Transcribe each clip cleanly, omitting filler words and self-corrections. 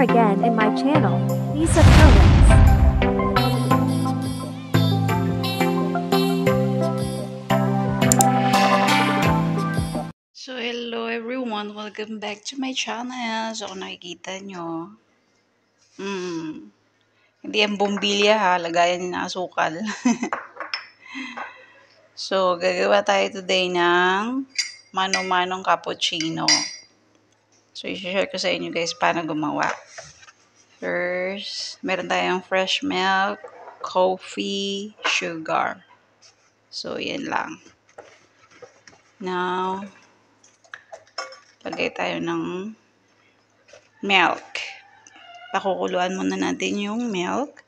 again in my channel, Lisa Coates. So, hello everyone. Welcome back to my channel. So, kung nakikita nyo, hindi yan bumbilya ha. Lagayan ng asukal. So, gagawa tayo today ng mano-manong cappuccino. So, i-share ko sa inyo guys paano gumawa. First, meron tayong fresh milk, coffee, sugar. So, yan lang. Now, lagay tayo ng milk. Pakukuluan muna natin yung milk.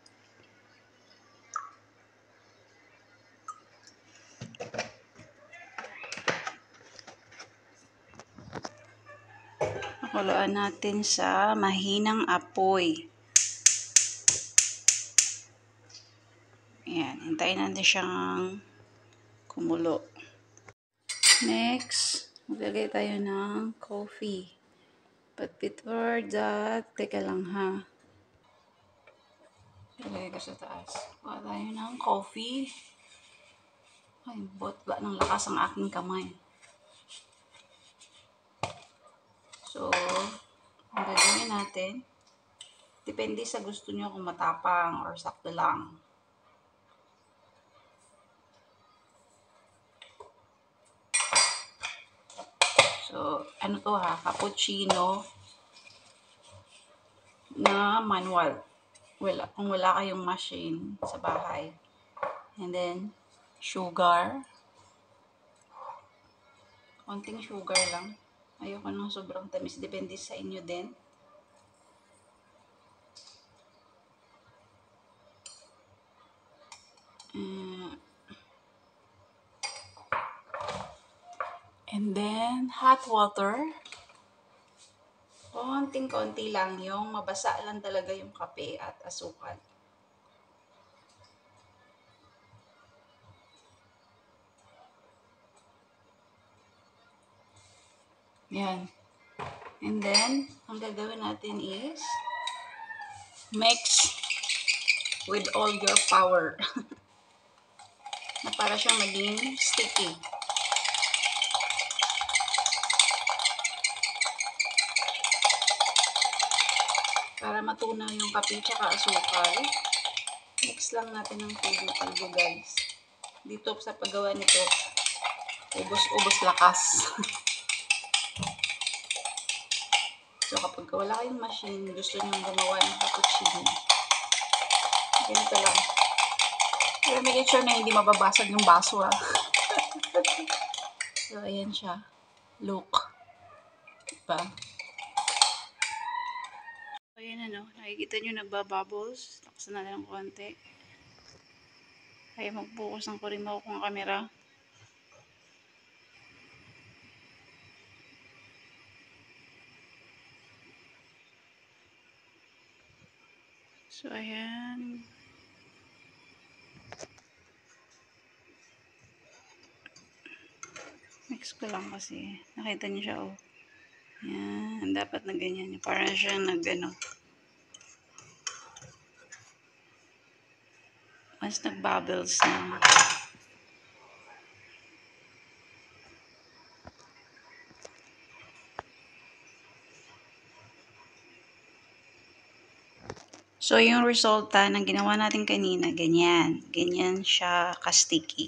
Pakuluan natin sa mahinang apoy. Ayan, hintayin natin siyang kumulo. Next, maglagay tayo ng coffee. But before that, teka lang ha. Ilagay ko sa taas. Kuha tayo ng coffee. Ay, botla ng lakas ang aking kamay. So, ang gagawin natin, depende sa gusto nyo kung matapang or sakto lang. So, ano to ha? Cappuccino na manual. Kung wala kayong machine sa bahay. And then, sugar. Konting sugar lang. Ayoko nang sobrang tamis. Depende sa inyo din. And then, hot water. Konting-konti lang yung mabasa lang talaga yung kape at asukal. Yan. And then, ang gagawin natin is mix with all your power. Na para siyang maging sticky. Para matunaw yung kape tsaka asukal, mix lang natin ng tubo-tubo guys. Dito sa paggawa nito, ubos-ubos lakas. So kapag wala kayong machine, gusto nyo gumawa ng cappuccino, ganito lang. Pero make sure na hindi mababasag yung baso ha. So ayan siya. Look. Diba? Ayan ano, nakikita nyo nagbabubbles. Taksan natin ng konti. Kaya mag-focus ng kurimaw kong camera. So ayan. Mix ko lang kasi. Nakita nyo siya oh. Yan, dapat na ganyan. Parang siyang nag-ano. Once nag-bubbles na. So, yung resulta ng ginawa natin kanina, ganyan. Ganyan siya ka-sticky.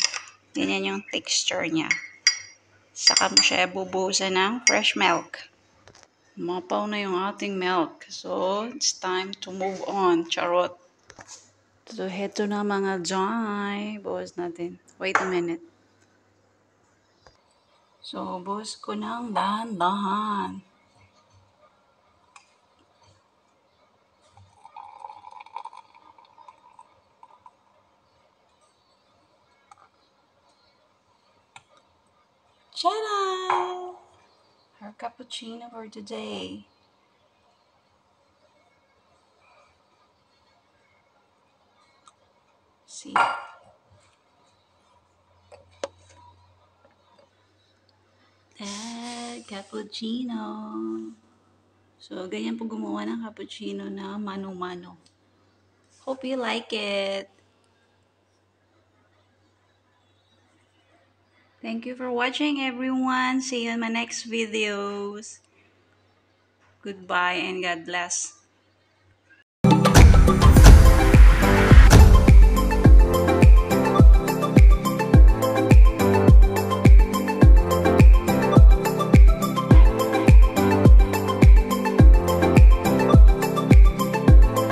Ganyan yung texture niya. Saka mo siya bubuhusan ng fresh milk. Mapaw na yung ating milk. So, it's time to move on. Charot. So, heto na mga Joy. Buhos natin. Wait a minute. So, buhos ko ng dahan-dahan. Ta-da! Our cappuccino for today. See? That cappuccino. So, ganyan po gumawa ng cappuccino na mano-mano. Hope you like it. Thank you for watching, everyone. See you in my next videos. Goodbye and God bless.